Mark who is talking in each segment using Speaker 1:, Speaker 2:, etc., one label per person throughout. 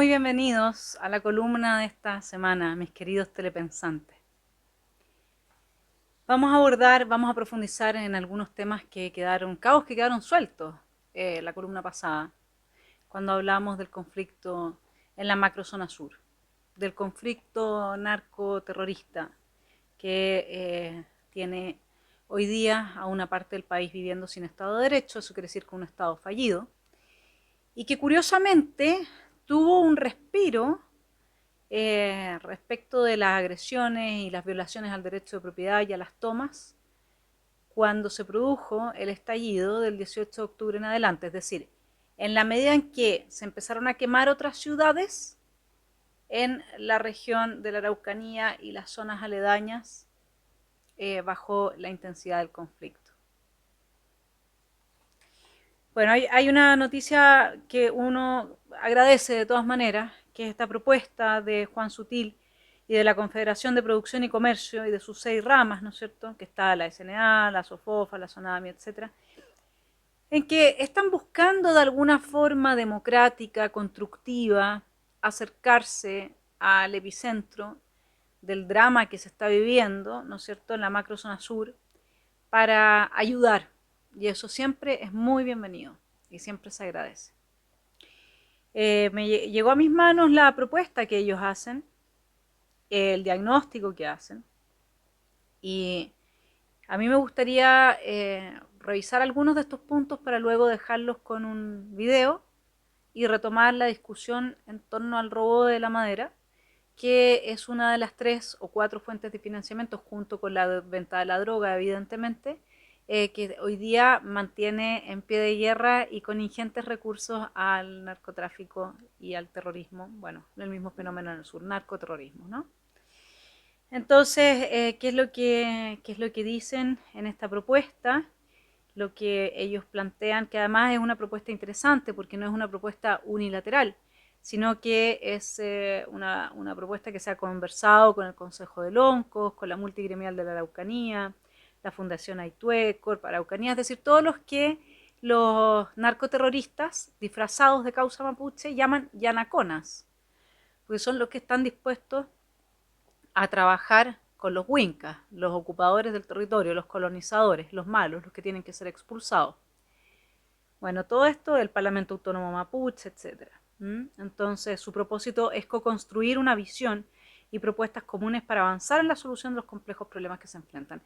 Speaker 1: Muy bienvenidos a la columna de esta semana, mis queridos telepensantes. Vamos a profundizar en algunos temas cabos que quedaron sueltos la columna pasada, cuando hablamos del conflicto en la macrozona sur, del conflicto narcoterrorista que tiene hoy día a una parte del país viviendo sin Estado de Derecho, eso quiere decir con un Estado fallido, y que curiosamente tuvo un respiro respecto de las agresiones y las violaciones al derecho de propiedad y a las tomas cuando se produjo el estallido del 18 de octubre en adelante. Es decir, en la medida en que se empezaron a quemar otras ciudades en la región de la Araucanía y las zonas aledañas, bajó la intensidad del conflicto. Bueno, hay una noticia que uno agradece de todas maneras, que es esta propuesta de Juan Sutil y de la Confederación de Producción y Comercio y de sus 6 ramas, ¿no es cierto?, que está la SNA, la SOFOFA, la SONAMI, etcétera, en que están buscando de alguna forma democrática, constructiva, acercarse al epicentro del drama que se está viviendo, ¿no es cierto?, en la macrozona sur, para ayudar. Y eso siempre es muy bienvenido y siempre se agradece. Llegó a mis manos la propuesta que ellos hacen, el diagnóstico que hacen, y a mí me gustaría revisar algunos de estos puntos para luego dejarlos con un video y retomar la discusión en torno al robo de la madera, que es una de las 3 o 4 fuentes de financiamiento, junto con la venta de la droga, evidentemente, que hoy día mantiene en pie de guerra y con ingentes recursos al narcotráfico y al terrorismo, bueno, el mismo fenómeno en el sur, narcoterrorismo, ¿no? Entonces, ¿qué es lo que dicen en esta propuesta? Lo que ellos plantean, que además es una propuesta interesante porque no es una propuesta unilateral, sino que es una propuesta que se ha conversado con el Consejo de Loncos, con la Multigremial de la Araucanía, la Fundación Aitué, Corp Araucanía, es decir, todos los que los narcoterroristas disfrazados de causa mapuche llaman yanaconas, porque son los que están dispuestos a trabajar con los huincas, los ocupadores del territorio, los colonizadores, los malos, los que tienen que ser expulsados. Bueno, todo esto del Parlamento Autónomo Mapuche, etc. Entonces, su propósito es co-construir una visión y propuestas comunes para avanzar en la solución de los complejos problemas que se enfrentan.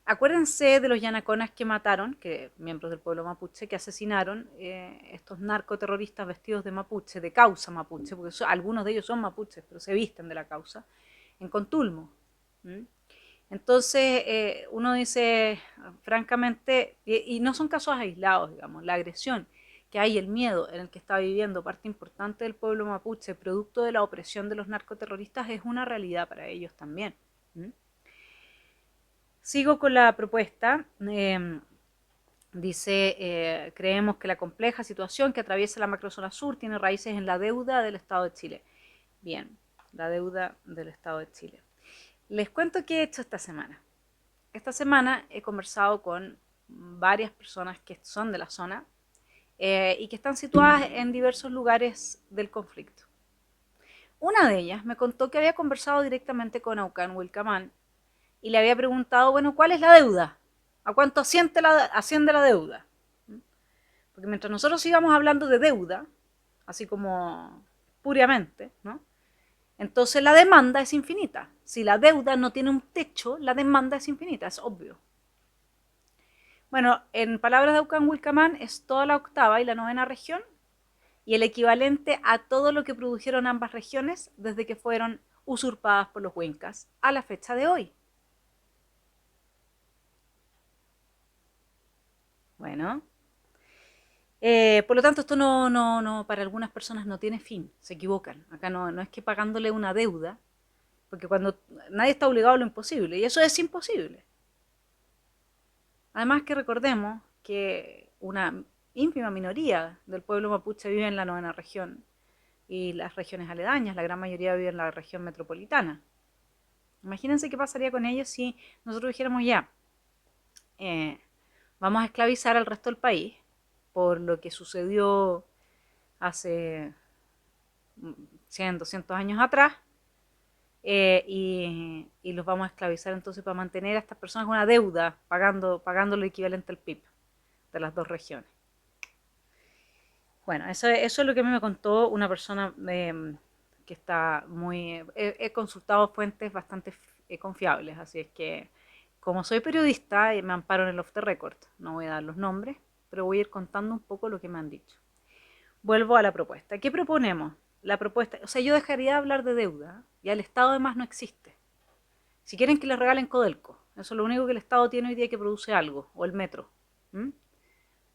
Speaker 1: Acuérdense de los yanaconas que mataron, que miembros del pueblo mapuche, que asesinaron estos narcoterroristas vestidos de mapuche, de causa mapuche, porque algunos de ellos son mapuches, pero se visten de la causa, en Contulmo. Entonces, uno dice, francamente, y no son casos aislados, digamos, la agresión que hay, el miedo en el que está viviendo parte importante del pueblo mapuche, producto de la opresión de los narcoterroristas, es una realidad para ellos también. Sigo con la propuesta. Dice, creemos que la compleja situación que atraviesa la macrozona sur tiene raíces en la deuda del Estado de Chile. Bien, la deuda del Estado de Chile. Les cuento qué he hecho esta semana. Esta semana he conversado con varias personas que son de la zona y que están situadas en diversos lugares del conflicto. Una de ellas me contó que había conversado directamente con Aucán Wilcamán y le había preguntado, bueno, ¿cuál es la deuda? ¿A cuánto asciende la deuda? Porque mientras nosotros íbamos hablando de deuda, así como puramente, ¿no?, entonces la demanda es infinita. Si la deuda no tiene un techo, la demanda es infinita, es obvio. Bueno, en palabras de Aucán Wilcamán, es toda la octava y la novena región y el equivalente a todo lo que produjeron ambas regiones desde que fueron usurpadas por los huincas a la fecha de hoy. Bueno, por lo tanto, esto para algunas personas no tiene fin, se equivocan. Acá no es que pagándole una deuda, porque cuando nadie está obligado a lo imposible, y eso es imposible. Además que recordemos que una ínfima minoría del pueblo mapuche vive en la novena región y las regiones aledañas, la gran mayoría vive en la región metropolitana. Imagínense qué pasaría con ellos si nosotros dijéramos ya, vamos a esclavizar al resto del país por lo que sucedió hace 100, 200 años atrás, y los vamos a esclavizar entonces para mantener a estas personas con una deuda, pagando lo equivalente al PIB de las dos regiones. Bueno, eso es lo que a mí me contó una persona que está muy... He consultado fuentes bastante confiables, así es que como soy periodista me amparo en el off the record, no voy a dar los nombres, pero voy a ir contando un poco lo que me han dicho. Vuelvo a la propuesta. ¿Qué proponemos? La propuesta, o sea, yo dejaría de hablar de deuda, ya el Estado además no existe. Si quieren que les regalen Codelco, eso es lo único que el Estado tiene hoy día que produce algo, o el metro. ¿Mm?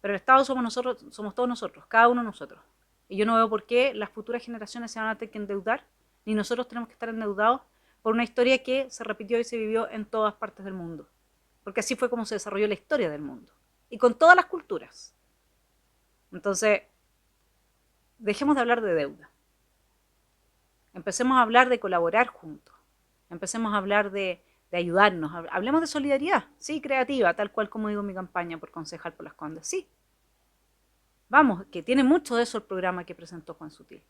Speaker 1: Pero el Estado somos nosotros, somos todos nosotros, cada uno de nosotros. Y yo no veo por qué las futuras generaciones se van a tener que endeudar, ni nosotros tenemos que estar endeudados por una historia que se repitió y se vivió en todas partes del mundo. Porque así fue como se desarrolló la historia del mundo. Y con todas las culturas. Entonces, dejemos de hablar de deuda. Empecemos a hablar de colaborar juntos. Empecemos a hablar de ayudarnos. Hablemos de solidaridad, sí, creativa, tal cual como digo en mi campaña por concejal por Las Condes, sí. Vamos, que tiene mucho de eso el programa que presentó Juan Sutil,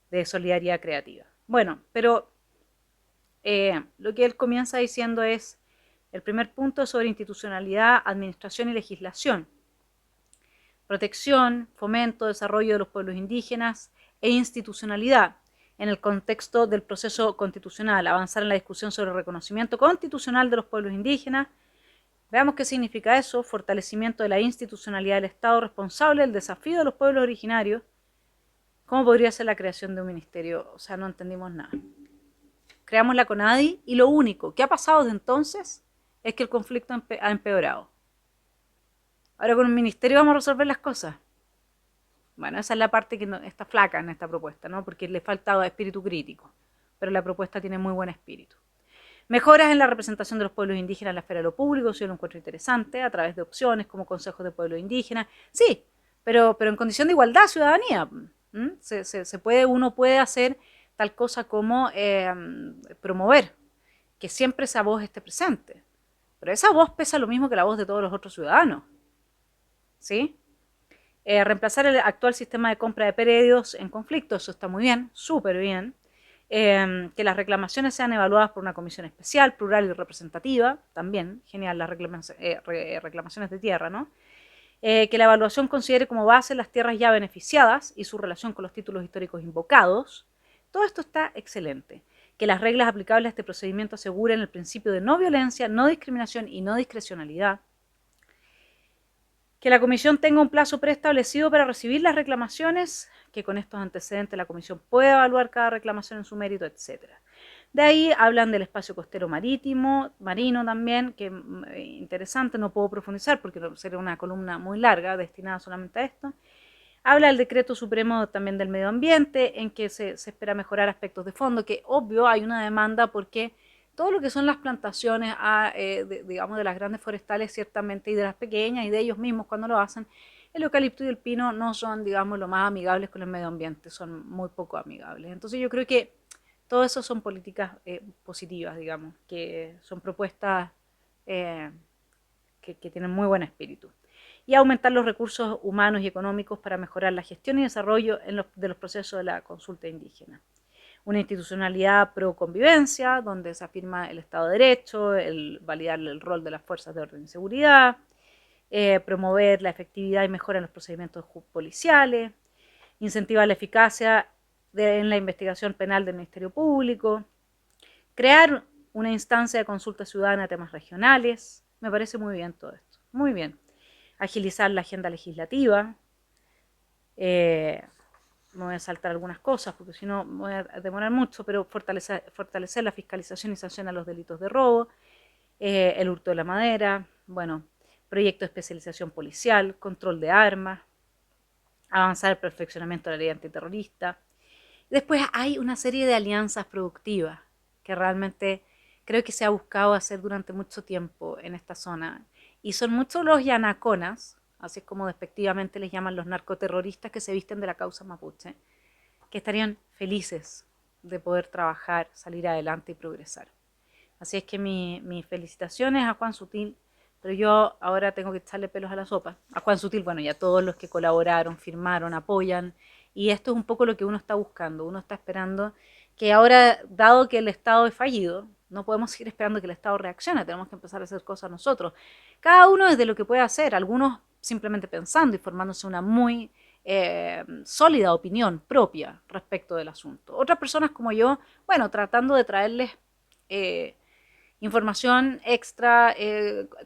Speaker 1: de solidaridad creativa. Bueno, pero lo que él comienza diciendo es, el primer punto sobre institucionalidad, administración y legislación. Protección, fomento, desarrollo de los pueblos indígenas e institucionalidad en el contexto del proceso constitucional, avanzar en la discusión sobre el reconocimiento constitucional de los pueblos indígenas. Veamos qué significa eso: fortalecimiento de la institucionalidad del Estado responsable del desafío de los pueblos originarios. ¿Cómo podría ser la creación de un ministerio? O sea, no entendimos nada. Creamos la CONADI y lo único que ha pasado desde entonces es que el conflicto ha empeorado. Ahora con un ministerio vamos a resolver las cosas. Bueno, esa es la parte que está flaca en esta propuesta, ¿no? Porque le falta espíritu crítico, pero la propuesta tiene muy buen espíritu. Mejoras en la representación de los pueblos indígenas en la esfera de lo público, yo lo encuentro interesante, a través de opciones como consejos de pueblos indígenas. Sí, pero en condición de igualdad, ciudadanía. Uno puede hacer tal cosa como promover que siempre esa voz esté presente. Pero esa voz pesa lo mismo que la voz de todos los otros ciudadanos. ¿Sí? Reemplazar el actual sistema de compra de predios en conflicto, eso está muy bien, súper bien. Que las reclamaciones sean evaluadas por una comisión especial, plural y representativa, también, genial, las reclamaciones de tierra, ¿no? Que la evaluación considere como base las tierras ya beneficiadas y su relación con los títulos históricos invocados. Todo esto está excelente. Que las reglas aplicables a este procedimiento aseguren el principio de no violencia, no discriminación y no discrecionalidad. Que la comisión tenga un plazo preestablecido para recibir las reclamaciones, que con estos antecedentes la comisión pueda evaluar cada reclamación en su mérito, etc. De ahí hablan del espacio costero marino también, que interesante, no puedo profundizar porque sería una columna muy larga destinada solamente a esto. Habla del decreto supremo también del medio ambiente, en que se espera mejorar aspectos de fondo, que obvio hay una demanda porque todo lo que son las plantaciones, digamos, de las grandes forestales ciertamente y de las pequeñas y de ellos mismos cuando lo hacen, el eucalipto y el pino no son, digamos, lo más amigables con el medio ambiente, son muy poco amigables. Entonces yo creo que todo eso son políticas positivas, digamos, que son propuestas que tienen muy buen espíritu. Y aumentar los recursos humanos y económicos para mejorar la gestión y desarrollo de los procesos de la consulta indígena. Una institucionalidad pro convivencia, donde se afirma el Estado de Derecho, el validar el rol de las fuerzas de orden y seguridad, promover la efectividad y mejora en los procedimientos policiales, incentivar la eficacia en la investigación penal del Ministerio Público, crear una instancia de consulta ciudadana a temas regionales. Me parece muy bien todo esto, muy bien. Agilizar la agenda legislativa. Me voy a saltar algunas cosas porque si no me voy a demorar mucho, pero fortalecer la fiscalización y sanción a los delitos de robo, el hurto de la madera, bueno, proyecto de especialización policial, control de armas, avanzar el perfeccionamiento de la ley antiterrorista. Después hay una serie de alianzas productivas que realmente creo que se ha buscado hacer durante mucho tiempo en esta zona. Y son muchos los yanaconas, así es como despectivamente les llaman los narcoterroristas que se visten de la causa mapuche, que estarían felices de poder trabajar, salir adelante y progresar. Así es que mis felicitaciones a Juan Sutil, pero yo ahora tengo que echarle pelos a la sopa. A Juan Sutil, bueno, y a todos los que colaboraron, firmaron, apoyan Y esto es un poco lo que uno está buscando. Uno está esperando que ahora, dado que el Estado es fallido, no podemos seguir esperando que el Estado reaccione, tenemos que empezar a hacer cosas nosotros. Cada uno desde lo que puede hacer, algunos simplemente pensando y formándose una muy sólida opinión propia respecto del asunto. Otras personas como yo, bueno, tratando de traerles información extra,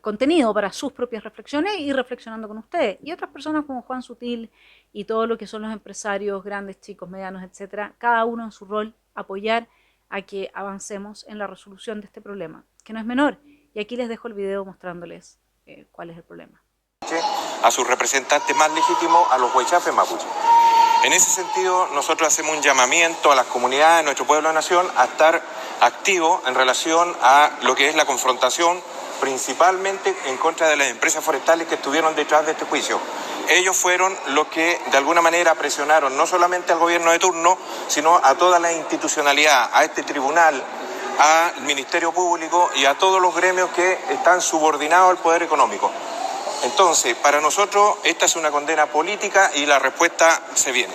Speaker 1: contenido para sus propias reflexiones y reflexionando con ustedes. Y otras personas como Juan Sutil y todo lo que son los empresarios grandes, chicos, medianos, etcétera, cada uno en su rol, apoyar a que avancemos en la resolución de este problema, que no es menor. Y aquí les dejo el video mostrándoles cuál es el problema.
Speaker 2: A sus representantes más legítimos, a los huaychapes mapuche. En ese sentido, nosotros hacemos un llamamiento a las comunidades de nuestro pueblo de nación a estar activos en relación a lo que es la confrontación, principalmente en contra de las empresas forestales que estuvieron detrás de este juicio. Ellos fueron los que de alguna manera presionaron no solamente al gobierno de turno, sino a toda la institucionalidad, a este tribunal, al Ministerio Público y a todos los gremios que están subordinados al poder económico. Entonces, para nosotros esta es una condena política y la respuesta se viene.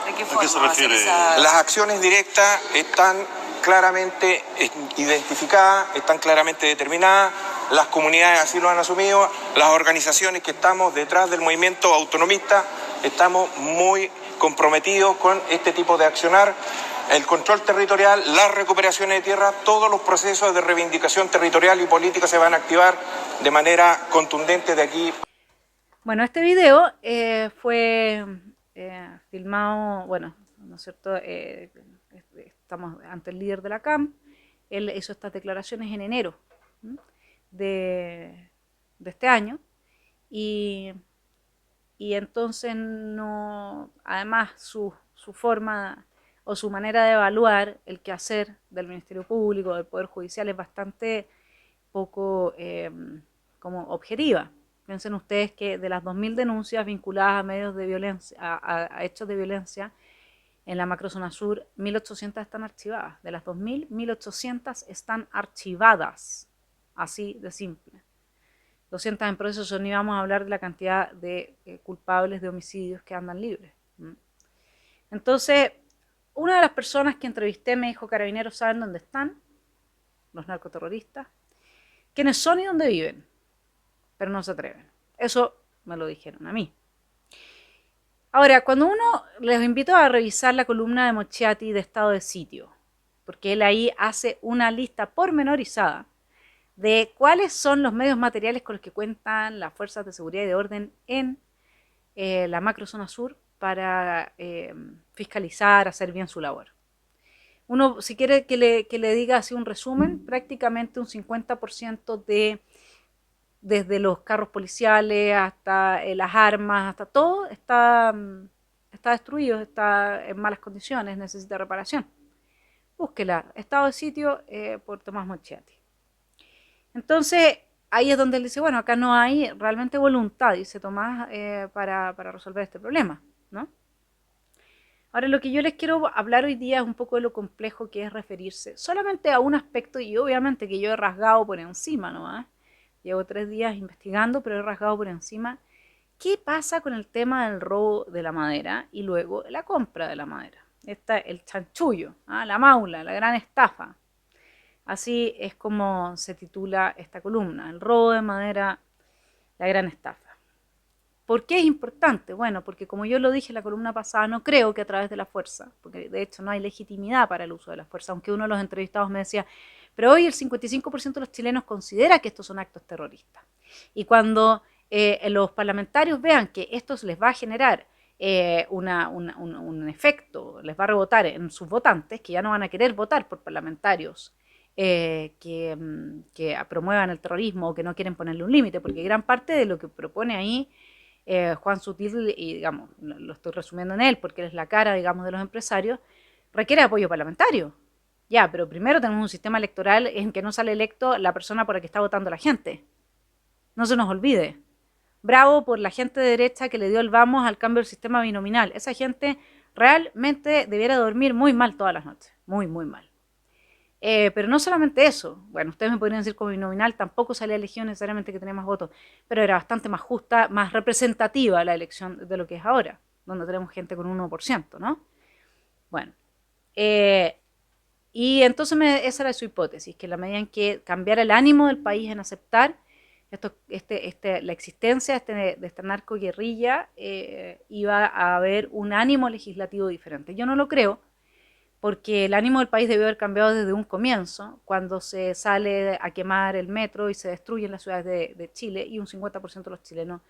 Speaker 3: ¿De qué forma? ¿A qué se refiere?
Speaker 2: Las acciones directas están claramente identificadas, están claramente determinadas, las comunidades así lo han asumido, las organizaciones que estamos detrás del movimiento autonomista estamos muy comprometidos con este tipo de accionar. El control territorial, las recuperaciones de tierra, todos los procesos de reivindicación territorial y política se van a activar de manera contundente de aquí.
Speaker 1: Bueno, este video fue filmado, bueno, ¿no es cierto? Estamos ante el líder de la CAM. Él hizo estas declaraciones en enero de este año y entonces no, además su forma o su manera de evaluar el quehacer del Ministerio Público, del Poder Judicial, es bastante poco como objetiva. Piensen ustedes que de las 2.000 denuncias vinculadas a medios de violencia, a hechos de violencia en la macrozona sur, 1.800 están archivadas. De las 2.000, 1.800 están archivadas. Así de simple. 200 en proceso, ni vamos a hablar de la cantidad de culpables de homicidios que andan libres. Entonces, una de las personas que entrevisté me dijo: Carabineros saben dónde están los narcoterroristas, quiénes son y dónde viven, pero no se atreven. Eso me lo dijeron a mí. Ahora, cuando uno les invito a revisar la columna de Mochiati de estado de sitio, porque él ahí hace una lista pormenorizada de cuáles son los medios materiales con los que cuentan las fuerzas de seguridad y de orden en la macrozona sur para fiscalizar, hacer bien su labor. Uno, si quiere que le diga así un resumen, prácticamente un 50% desde los carros policiales hasta las armas, hasta todo, está destruido, está en malas condiciones, necesita reparación. Búsquela, estado de sitio por Tomás Mochiati. Entonces, ahí es donde él dice, bueno, acá no hay realmente voluntad, dice Tomás, para resolver este problema, ¿no? Ahora, lo que yo les quiero hablar hoy día es un poco de lo complejo que es referirse solamente a un aspecto, y obviamente que yo he rasgado por encima, ¿no? Llevo 3 días investigando, pero he rasgado por encima. ¿Qué pasa con el tema del robo de la madera y luego la compra de la madera? El chanchullo, la maula, la gran estafa. Así es como se titula esta columna, el robo de madera, la gran estafa. ¿Por qué es importante? Bueno, porque como yo lo dije en la columna pasada, no creo que a través de la fuerza, porque de hecho no hay legitimidad para el uso de la fuerza, aunque uno de los entrevistados me decía, pero hoy el 55% de los chilenos considera que estos son actos terroristas. Y cuando los parlamentarios vean que esto les va a generar un efecto, les va a rebotar en sus votantes, que ya no van a querer votar por parlamentarios que promuevan el terrorismo o que no quieren ponerle un límite, porque gran parte de lo que propone ahí Juan Sutil, y digamos, lo estoy resumiendo en él porque él es la cara, digamos, de los empresarios, requiere apoyo parlamentario. Ya, pero primero tenemos un sistema electoral en que no sale electo la persona por la que está votando la gente. No se nos olvide. Bravo por la gente de derecha que le dio el vamos al cambio del sistema binominal. Esa gente realmente debiera dormir muy mal todas las noches. Muy, muy mal. Pero no solamente eso. Bueno, ustedes me podrían decir como binominal tampoco salía elegido necesariamente que tenía más votos, pero era bastante más justa, más representativa la elección de lo que es ahora. donde tenemos gente con un 1%, ¿no? Bueno, y entonces esa era su hipótesis, que en la medida en que cambiara el ánimo del país en aceptar la existencia de esta narcoguerrilla, iba a haber un ánimo legislativo diferente. Yo no lo creo, porque el ánimo del país debió haber cambiado desde un comienzo, cuando se sale a quemar el metro y se destruyen las ciudades de Chile, y un 50% de los chilenos,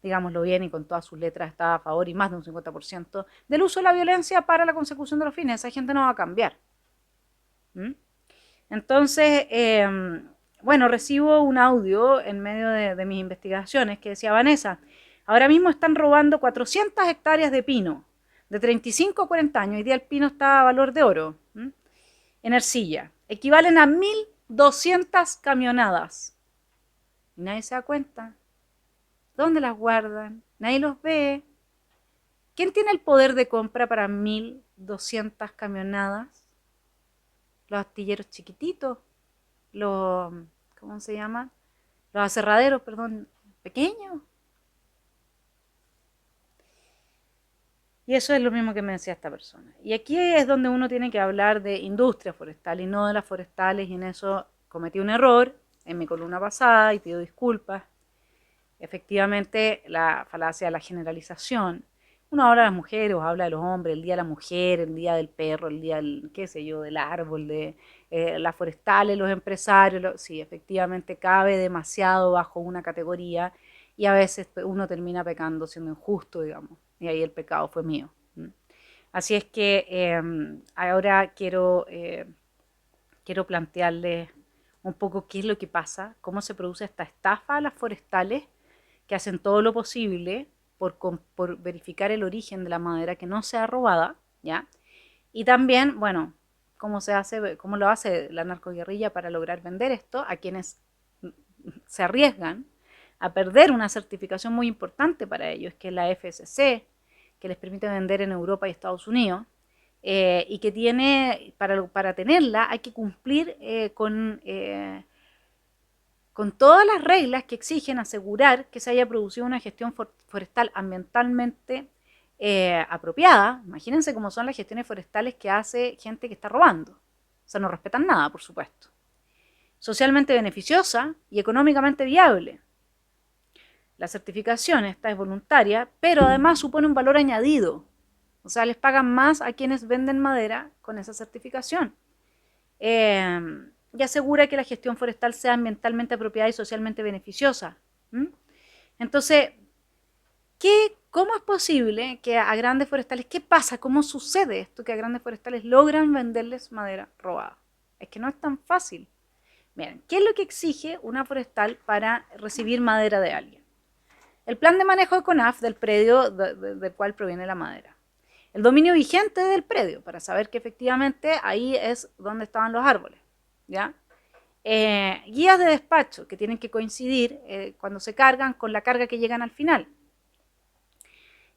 Speaker 1: digámoslo bien, y con todas sus letras está a favor, y más de un 50% del uso de la violencia para la consecución de los fines. Esa gente no va a cambiar. Entonces, bueno, recibo un audio en medio de mis investigaciones que decía: Vanessa, ahora mismo están robando 400 hectáreas de pino, de 35 a 40 años, hoy día el pino está a valor de oro, en Ercilla, equivalen a 1.200 camionadas. Y nadie se da cuenta. ¿Dónde las guardan? Nadie los ve. ¿Quién tiene el poder de compra para 1.200 camionadas? Los astilleros chiquititos, los, ¿cómo se llama? Los aserraderos, perdón, pequeños. Y eso es lo mismo que me decía esta persona. Y aquí es donde uno tiene que hablar de industria forestal y no de las forestales, y en eso cometí un error en mi columna pasada y pido disculpas. Efectivamente, la falacia de la generalización. Uno habla de las mujeres o habla de los hombres, el día de la mujer, el día del perro, el día del, qué sé yo, del árbol, de las forestales, los empresarios. Sí, efectivamente cabe demasiado bajo una categoría, y a veces uno termina pecando, siendo injusto, digamos, y ahí el pecado fue mío. Así es que ahora quiero plantearles un poco qué es lo que pasa, cómo se produce esta estafa a las forestales, que hacen todo lo posible por verificar el origen de la madera que no sea robada, ¿ya? Y también, bueno, cómo lo hace la narcoguerrilla para lograr vender esto a quienes se arriesgan a perder una certificación muy importante para ellos, que es la FSC, que les permite vender en Europa y Estados Unidos, y que tiene, para tenerla hay que cumplir con todas las reglas que exigen asegurar que se haya producido una gestión forestal ambientalmente apropiada. Imagínense cómo son las gestiones forestales que hace gente que está robando. O sea, no respetan nada, por supuesto. Socialmente beneficiosa y económicamente viable. La certificación esta es voluntaria, pero además supone un valor añadido. O sea, les pagan más a quienes venden madera con esa certificación. Y asegura que la gestión forestal sea ambientalmente apropiada y socialmente beneficiosa. Entonces, ¿cómo es posible que a grandes forestales, qué pasa, cómo sucede esto, que a grandes forestales logran venderles madera robada? Es que no es tan fácil. Miren, ¿qué es lo que exige una forestal para recibir madera de alguien? El plan de manejo de CONAF del predio del cual proviene la madera. El dominio vigente del predio, para saber que efectivamente ahí es donde estaban los árboles, ¿ya? Guías de despacho que tienen que coincidir cuando se cargan con la carga que llegan al final.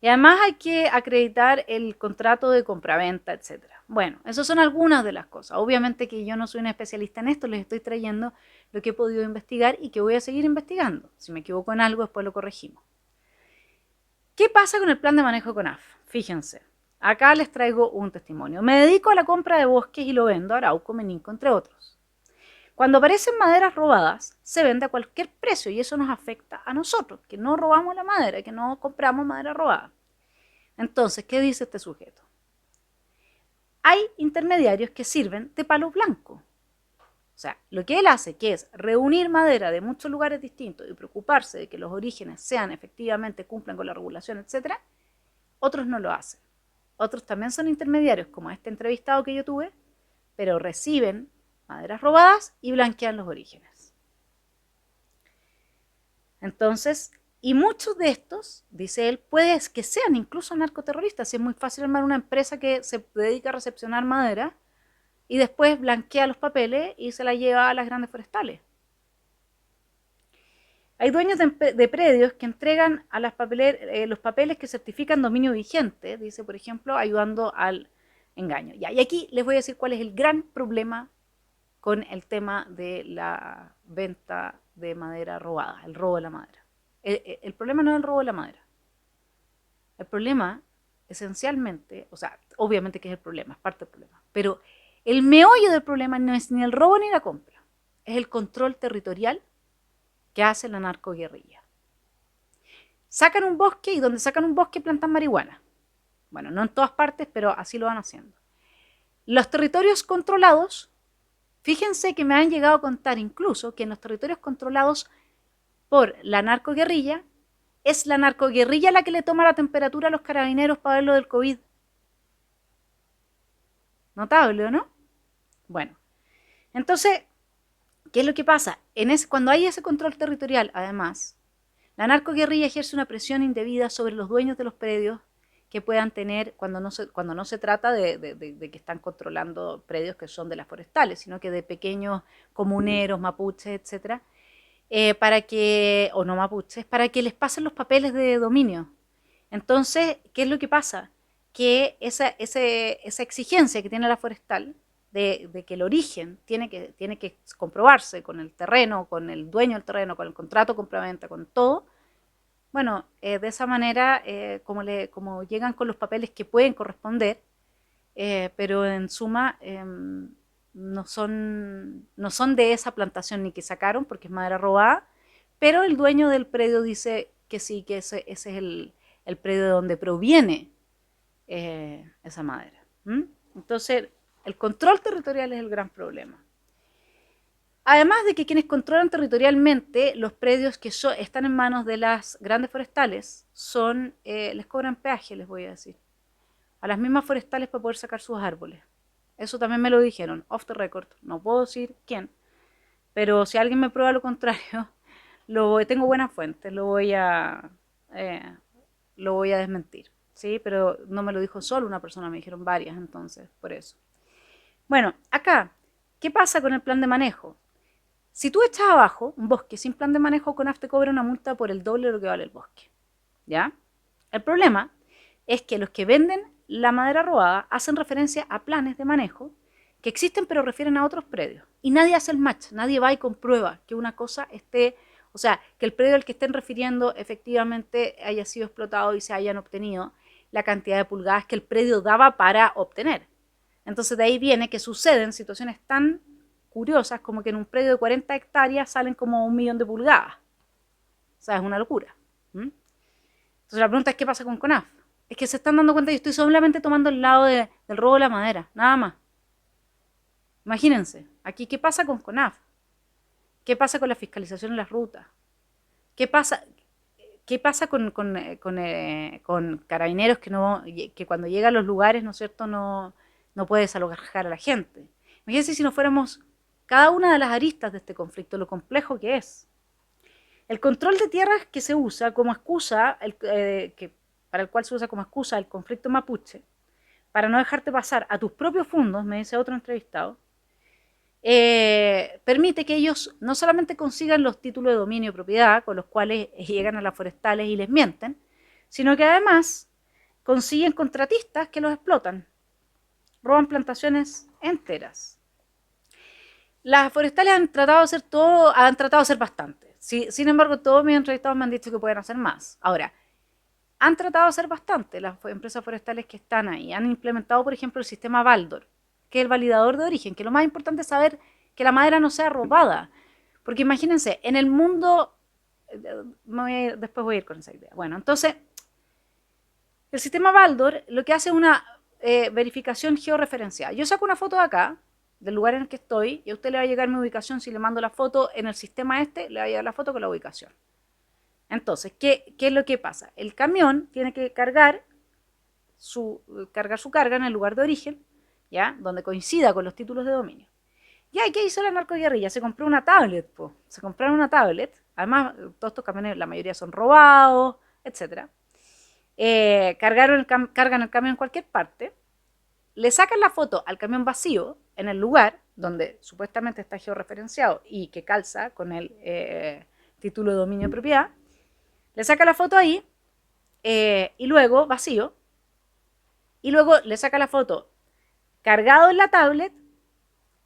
Speaker 1: Y además hay que acreditar el contrato de compraventa, etc. Bueno, esas son algunas de las cosas. Obviamente que yo no soy una especialista en esto, les estoy trayendo lo que he podido investigar y que voy a seguir investigando. Si me equivoco en algo, después lo corregimos. ¿Qué pasa con el plan de manejo de CONAF? Fíjense, acá les traigo un testimonio. Me dedico a la compra de bosques y lo vendo a Arauco, Meninco, entre otros. Cuando aparecen maderas robadas, se vende a cualquier precio y eso nos afecta a nosotros, que no robamos la madera, que no compramos madera robada. Entonces, ¿qué dice este sujeto? Hay intermediarios que sirven de palo blanco. O sea, lo que él hace, que es reunir madera de muchos lugares distintos y preocuparse de que los orígenes sean efectivamente, cumplan con la regulación, etc., otros no lo hacen. Otros también son intermediarios, como este entrevistado que yo tuve, pero reciben maderas robadas y blanquean los orígenes. Entonces, y muchos de estos, dice él, puede que sean incluso narcoterroristas. Si es muy fácil armar una empresa que se dedica a recepcionar madera y después blanquea los papeles y se la lleva a las grandes forestales. Hay dueños de predios que entregan a los papeles que certifican dominio vigente, dice, por ejemplo, ayudando al engaño. Y aquí les voy a decir cuál es el gran problema con el tema de la venta de madera robada, el robo de la madera. El problema no es el robo de la madera. El problema esencialmente, o sea, obviamente que es el problema, es parte del problema, pero el meollo del problema no es ni el robo ni la compra, es el control territorial que hace la narcoguerrilla. Sacan un bosque y donde sacan un bosque plantan marihuana. Bueno, no en todas partes, pero así lo van haciendo. Los territorios controlados, fíjense que me han llegado a contar incluso que en los territorios controlados por la narcoguerrilla, es la narcoguerrilla la que le toma la temperatura a los carabineros para ver lo del COVID. Notable, ¿o no? Bueno, entonces, ¿qué es lo que pasa? Cuando hay ese control territorial, además, la narcoguerrilla ejerce una presión indebida sobre los dueños de los predios que puedan tener cuando no se trata de que están controlando predios que son de las forestales, sino que de pequeños comuneros, mapuches, etcétera, o no mapuches, para que les pasen los papeles de dominio. Entonces, ¿qué es lo que pasa? Que esa exigencia que tiene la forestal de que el origen tiene que comprobarse con el terreno, con el dueño del terreno, con el contrato de compraventa, con todo. Bueno, de esa manera, como llegan con los papeles que pueden corresponder, pero en suma no son de esa plantación ni que sacaron, porque es madera robada, pero el dueño del predio dice que sí, que ese es el predio de donde proviene esa madera. Entonces, el control territorial es el gran problema. Además de que quienes controlan territorialmente los predios que están en manos de las grandes forestales les cobran peaje, les voy a decir, a las mismas forestales para poder sacar sus árboles. Eso también me lo dijeron, off the record, no puedo decir quién, pero si alguien me prueba lo contrario, tengo buenas fuentes, lo voy a desmentir, ¿sí? Pero no me lo dijo solo una persona, me dijeron varias, entonces, por eso. Bueno, acá, ¿qué pasa con el plan de manejo? Si tú echas abajo un bosque sin plan de manejo, CONAF te cobra una multa por el doble de lo que vale el bosque, ¿ya? El problema es que los que venden la madera robada hacen referencia a planes de manejo que existen pero refieren a otros predios. Y nadie hace el match, nadie va y comprueba que una cosa esté, o sea, que el predio al que estén refiriendo efectivamente haya sido explotado y se hayan obtenido la cantidad de pulgadas que el predio daba para obtener. Entonces de ahí viene que suceden situaciones tan curiosas como que en un predio de 40 hectáreas salen como 1 millón de pulgadas. O sea, es una locura. Entonces la pregunta es, ¿qué pasa con CONAF? Es que se están dando cuenta que yo estoy solamente tomando el lado del robo de la madera, nada más. Imagínense, aquí, ¿qué pasa con CONAF? ¿Qué pasa con la fiscalización en las rutas? ¿Qué pasa con carabineros que cuando llega a los lugares, ¿no es cierto?, no puede desalojar a la gente? Imagínense si no fuéramos cada una de las aristas de este conflicto, lo complejo que es. El control de tierras que se usa como excusa, para el cual se usa como excusa el conflicto mapuche, para no dejarte pasar a tus propios fondos, me dice otro entrevistado, permite que ellos no solamente consigan los títulos de dominio y propiedad, con los cuales llegan a las forestales y les mienten, sino que además consiguen contratistas que los explotan, roban plantaciones enteras. Las forestales han tratado de hacer todo, han tratado de hacer bastante. Sin embargo, todos mis entrevistados me han dicho que pueden hacer más. Ahora, han tratado de hacer bastante las empresas forestales que están ahí. Han implementado, por ejemplo, el sistema Baldor, que es el validador de origen, que lo más importante es saber que la madera no sea robada. Porque imagínense, en el mundo, después voy a ir con esa idea. Bueno, entonces, el sistema Baldor lo que hace es una verificación georreferenciada. Yo saco una foto de acá, del lugar en el que estoy, y a usted le va a llegar mi ubicación. Si le mando la foto en el sistema le va a llegar la foto con la ubicación. Entonces, ¿qué es lo que pasa? El camión tiene que cargar su carga en el lugar de origen, ¿ya? Donde coincida con los títulos de dominio. ¿Y qué hizo la narcoguerrilla? Se compró una tablet, se compraron una tablet. Además, todos estos camiones, la mayoría son robados, etc. Cargan el camión en cualquier parte, le sacan la foto al camión vacío en el lugar donde supuestamente está georreferenciado y que calza con el título de dominio de propiedad, le saca la foto ahí y luego vacío, y luego le saca la foto cargado en la tablet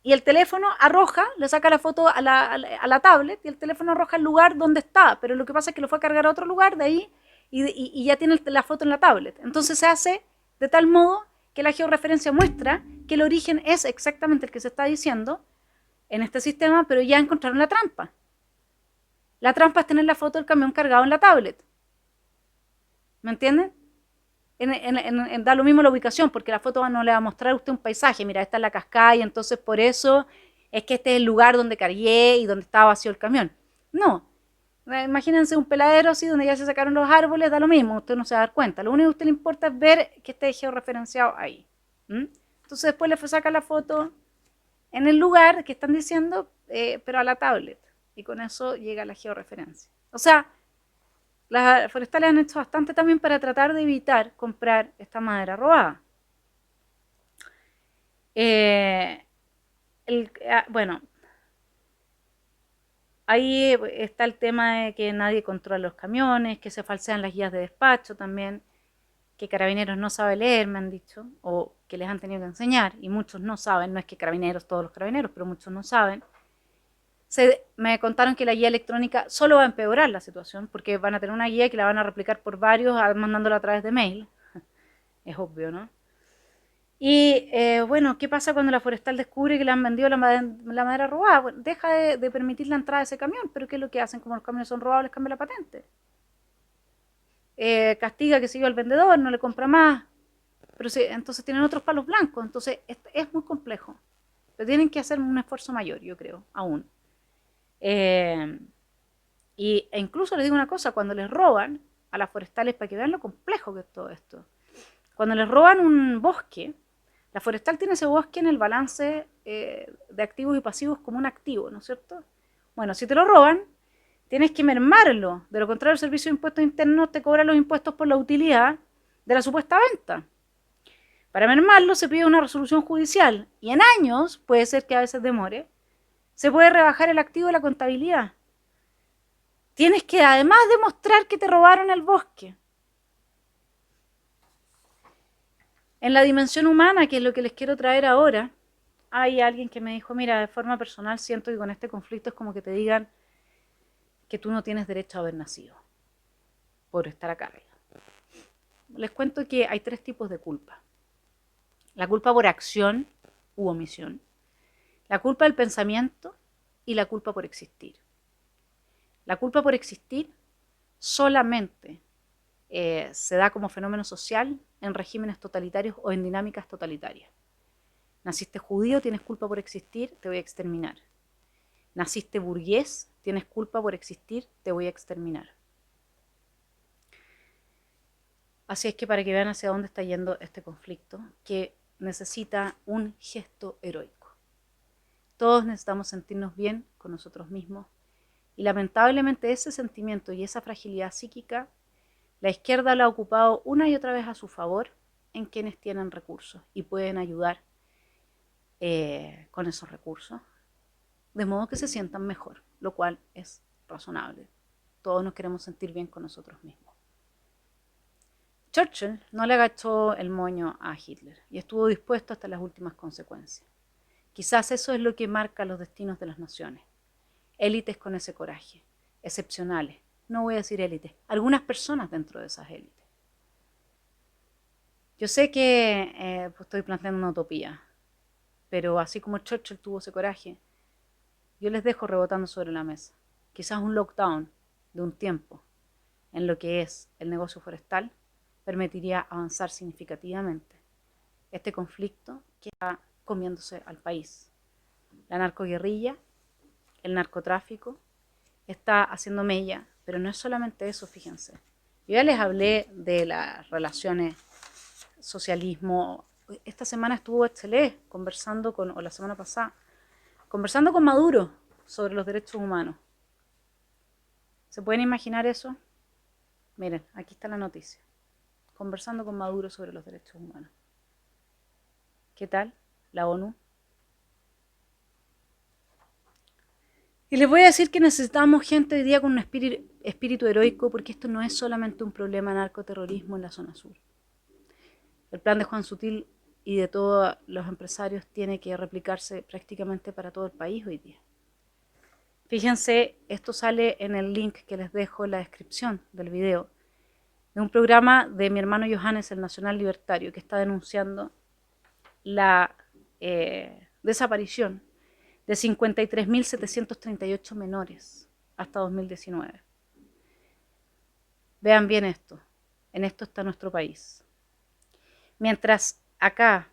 Speaker 1: y el teléfono arroja, le saca la foto a la tablet y el teléfono arroja el lugar donde está, pero lo que pasa es que lo fue a cargar a otro lugar de ahí y ya tiene la foto en la tablet. Entonces se hace de tal modo que la georreferencia muestra que el origen es exactamente el que se está diciendo en este sistema, pero ya encontraron la trampa. La trampa es tener la foto del camión cargado en la tablet. ¿Me entienden? Da lo mismo la ubicación, porque la foto no le va a mostrar a usted un paisaje. Mira, esta es la cascada y entonces por eso es que este es el lugar donde cargué y donde estaba vacío el camión. No. Imagínense un peladero así donde ya se sacaron los árboles, da lo mismo, usted no se va a dar cuenta. Lo único que a usted le importa es ver que esté georreferenciado ahí. Entonces después le saca la foto en el lugar que están diciendo, pero a la tablet. Y con eso llega la georreferencia. O sea, las forestales han hecho bastante también para tratar de evitar comprar esta madera robada. Bueno, ahí está el tema de que nadie controla los camiones, que se falsean las guías de despacho también, que Carabineros no sabe leer, me han dicho, o que les han tenido que enseñar, y muchos no saben, no es que todos los carabineros, pero muchos no saben. Me contaron que la guía electrónica solo va a empeorar la situación, porque van a tener una guía que la van a replicar por varios, mandándola a través de mail. Es obvio, ¿no? Y bueno, ¿qué pasa cuando la forestal descubre que le han vendido la madera robada? Bueno, deja de permitir la entrada de ese camión, pero ¿qué es lo que hacen? Como los camiones son robados, les cambia la patente. Castiga que siga al vendedor, no le compra más. Pero sí, entonces tienen otros palos blancos, entonces es muy complejo. Pero tienen que hacer un esfuerzo mayor, yo creo, aún. E incluso les digo una cosa, cuando les roban a las forestales, para que vean lo complejo que es todo esto, cuando les roban un bosque, la forestal tiene ese bosque en el balance de activos y pasivos como un activo, ¿no es cierto? Bueno, si te lo roban, tienes que mermarlo, de lo contrario el Servicio de Impuestos Internos te cobra los impuestos por la utilidad de la supuesta venta. Para mermarlo se pide una resolución judicial y en años, puede ser que a veces demore, se puede rebajar el activo de la contabilidad. Tienes que además demostrar que te robaron el bosque. En la dimensión humana, que es lo que les quiero traer ahora, hay alguien que me dijo, mira, de forma personal siento que con este conflicto es como que te digan que tú no tienes derecho a haber nacido por estar acá arriba. Les cuento que hay 3 tipos de culpa. La culpa por acción u omisión, la culpa del pensamiento y la culpa por existir. La culpa por existir solamente se da como fenómeno social en regímenes totalitarios o en dinámicas totalitarias. Naciste judío, tienes culpa por existir, te voy a exterminar. Naciste burgués, tienes culpa por existir, te voy a exterminar. Así es que para que vean hacia dónde está yendo este conflicto, que necesita un gesto heroico. Todos necesitamos sentirnos bien con nosotros mismos y lamentablemente ese sentimiento y esa fragilidad psíquica, la izquierda la ha ocupado una y otra vez a su favor en quienes tienen recursos y pueden ayudar con esos recursos, de modo que se sientan mejor, lo cual es razonable. Todos nos queremos sentir bien con nosotros mismos. Churchill no le agachó el moño a Hitler y estuvo dispuesto hasta las últimas consecuencias. Quizás eso es lo que marca los destinos de las naciones. Élites con ese coraje, excepcionales. No voy a decir élites, algunas personas dentro de esas élites. Yo sé que estoy planteando una utopía, pero así como Churchill tuvo ese coraje, yo les dejo rebotando sobre la mesa. Quizás un lockdown de un tiempo en lo que es el negocio forestal permitiría avanzar significativamente este conflicto que está comiéndose al país. La narcoguerrilla, el narcotráfico, está haciendo mella, pero no es solamente eso, fíjense. Yo ya les hablé de las relaciones socialismo. Esta semana estuvo Bachelet conversando o la semana pasada, conversando con Maduro sobre los derechos humanos. ¿Se pueden imaginar eso? Miren, aquí está la noticia. Conversando con Maduro sobre los derechos humanos. ¿Qué tal? La ONU. Y les voy a decir que necesitamos gente hoy día con un espíritu heroico, porque esto no es solamente un problema de narcoterrorismo en la zona sur. El plan de Juan Sutil y de todos los empresarios tiene que replicarse prácticamente para todo el país hoy día. Fíjense, esto sale en el link que les dejo en la descripción del video. de un programa de mi hermano Johannes, el Nacional Libertario, que está denunciando la desaparición de 53.738 menores hasta 2019. Vean bien esto, en esto está nuestro país. Mientras acá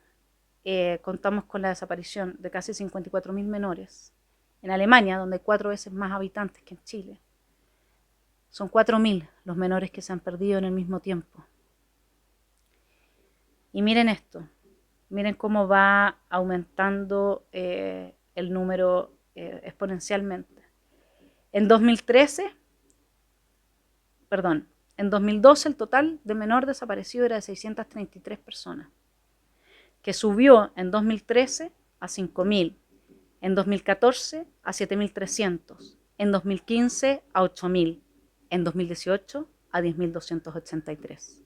Speaker 1: contamos con la desaparición de casi 54.000 menores, en Alemania, donde hay 4 veces más habitantes que en Chile, son 4.000 los menores que se han perdido en el mismo tiempo. Y miren esto, miren cómo va aumentando el número exponencialmente. En 2012 el total de menor desaparecido era de 633 personas, que subió en 2013 a 5.000, en 2014 a 7.300, en 2015 a 8.000, en 2018 a 10.283.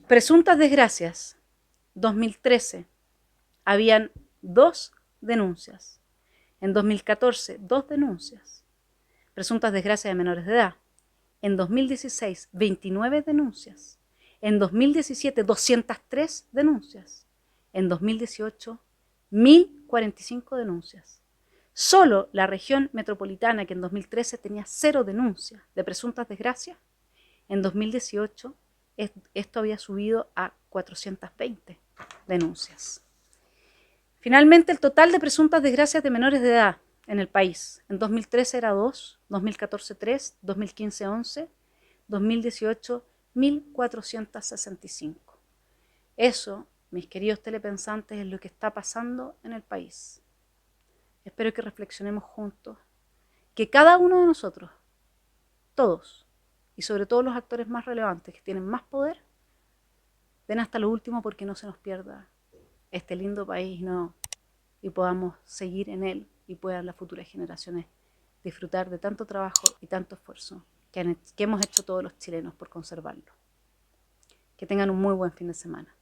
Speaker 1: Presuntas desgracias, 2013 habían 2 denuncias, en 2014 2 denuncias, presuntas desgracias de menores de edad, en 2016 29 denuncias, en 2017 203 denuncias, en 2018 1.045 denuncias. Solo la región metropolitana, que en 2013 tenía 0 denuncias de presuntas desgracias, en 2018 esto había subido a 420 denuncias. Finalmente, el total de presuntas desgracias de menores de edad en el país, en 2013 era 2, 2014 3, 2015 11, 2018 1.465. Eso, mis queridos telepensantes, es lo que está pasando en el país. Espero que reflexionemos juntos, que cada uno de nosotros, todos, y sobre todo los actores más relevantes que tienen más poder, den hasta lo último porque no se nos pierda este lindo país y podamos seguir en él y puedan las futuras generaciones disfrutar de tanto trabajo y tanto esfuerzo que hemos hecho todos los chilenos por conservarlo. Que tengan un muy buen fin de semana.